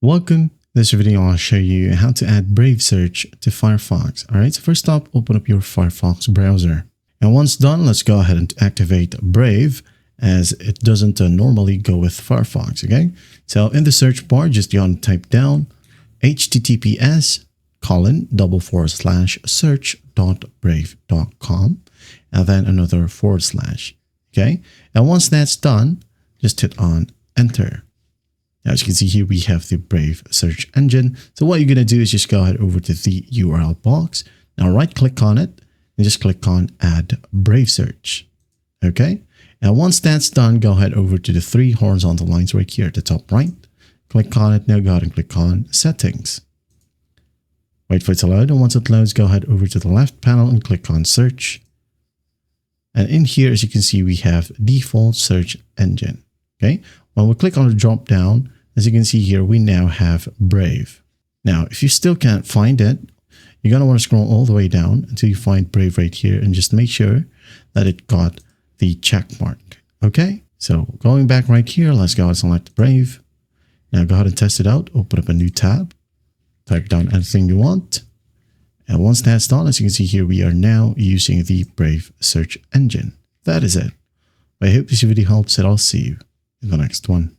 Welcome. This video I'll show you how to add Brave search to Firefox. Alright, so first up, open up your Firefox browser. And once done, let's go ahead and activate Brave, as it doesn't normally go with Firefox, okay? So in the search bar, just you want to type down https://search.brave.com and then another / okay? And once that's done, just hit on enter. As you can see here, we have the Brave search engine. So what you're going to do is just go ahead over to the URL box. Now right click on it and just click on add Brave search. Okay. And once that's done, go ahead over to the three horizontal lines right here at the top right. Click on it. Now go ahead and click on settings. Wait for it to load. And once it loads, go ahead over to the left panel and click on search. And in here, as you can see, we have default search engine. Okay. When we click on the drop down, as you can see here, we now have Brave. Now, if you still can't find it, you're going to want to scroll all the way down until you find Brave right here and just make sure that it got the check mark. Okay, so going back right here, let's go and select Brave. Now go ahead and test it out. Open up a new tab, type down anything you want. And once that's done, as you can see here, we are now using the Brave search engine. That is it. I hope this video helps and I'll see you in the next one.